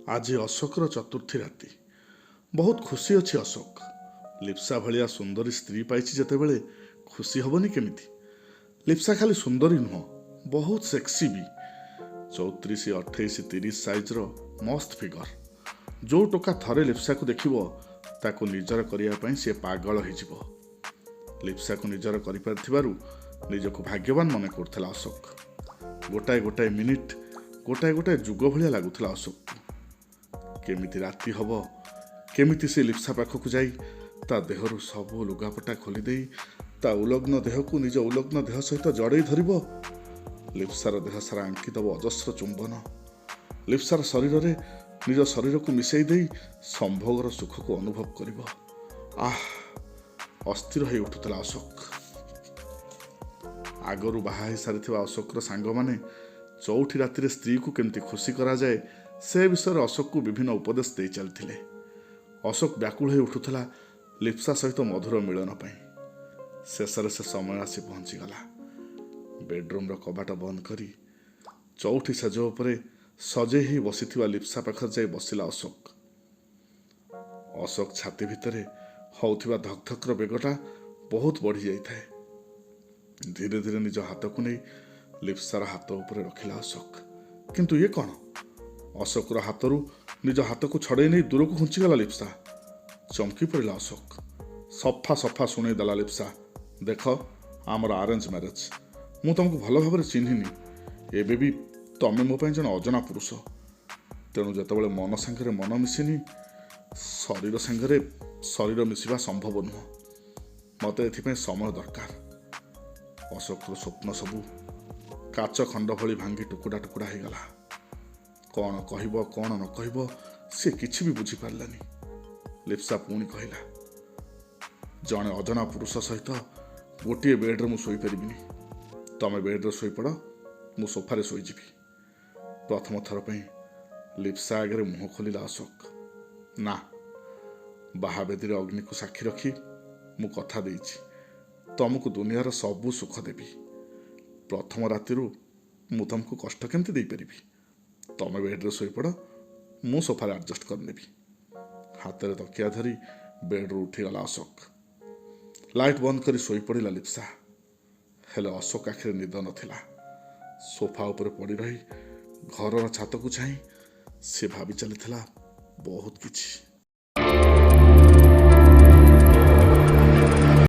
आज अशोकर चतुर्थी राति बहुत खुशी अच्छी अशोक लिप्सा भलिया सुंदरी स्त्री पाई जितेबले खुशी हेनी केमिति। लिप्सा खाली सुंदरी नुह बहुत सेक्सी भी 34, 28, 30 साइज्र मस्त फिगर। जो टोका थरे लिप्सा को देखिबो ताको निजर करिया सी पागल हो। लिप्सा को निजर करिपारथिबारु निजको भाग्यवान मन करथिला अशोक। गोटाए गोटाए मिनिट गोटाए गोटाए जुग भलिया लागुथिला अशोक। केमिति राति हब केमिति से लिप्सा पाखक जाई ता देहरु सबु लुगापटा खोली देई ता उलग्न देह को निज उलग्न देह सहित जड़ई धरिब। लिप्सार देह सारा आंकी दब अजस्र चुंबन। लिप्सार शरीर रे निज शरीर को मिसई देई संभोगर सुख को अनुभव करिब। अस्थिर हो उठुला अशोक। आगरू बाहा सारी अशोकर सांग माने चौठी राति स्त्री को केमती खुशी करा जाए से विषय अशोक को विभिन्न उपदेश दे चलते। अशोक व्याकुल हो उठुला लिप्सा सहित मधुर मिलन पाई। शेष से समय आसी पहुंचीगला। बेडरूम कबाट बंद करी चौठी सेज उपरे सजे ही बसी लिप्सा पाखर जाई बसिला अशोक। अशोक छाती भितरे होउथिबा धकधकर बेगटा बहुत बढ़ी जाए। धीरे धीरे निज हाथ को नहीं लिप्सार हाथ उपरे रखिला अशोक। किंतु ये कौन? अशोकर हाथरू निज हाथ को छड़े नहीं दूर को घुंचीगला लिप्सा। चमकी पड़ा अशोक। सफा सफा शुणई देला लिप्सा, देख आमर अरेंज मैरेज। मु तुमको भल भाव चिन्हिनी। एबे भी तमें मो जन अजना पुरुष। तेणु जितेबाला मन सांगे मन मिसिनी शरीर सांगे शरीर मिसिबा संभव नुह। मत ए समय दरकार। अशोकर स्वप्न सबू काच खंड भली भांगी टुकुड़ा टुकुड़ा हो गला। कौन कहब कौन न कहब सी किछि भी बुझी पारलानी। लिप्सा पुणी कहला, जड़े अजना पुरुष सहित गोटे बेड्रे मुझे शोपारि। तमें बेड्रे शोपड़, मु सोफारे शोजी। प्रथम थर पर लिप्सा आगे मुह खोलिला अशोक। ना, बाहावेदी अग्नि को साक्षी रखी मु कथा देइछि तुमको दुनियार सबू सुख देवी। प्रथम राति मु तुमको कष्ट केमती दे पारि। तमें बेड्रे शोपड़, मु सोफारे आडजस्ट करनेबी। हाथ में तकिया धरी बेड्रु उठीगला अशोक। लाइट बंद कर शोई पड़ा लिप्सा। हेले अशोक आखिर निद नथिला। सोफा उपर पड़ी रही घर छात को चाह सी भावी चली बहुत किछि।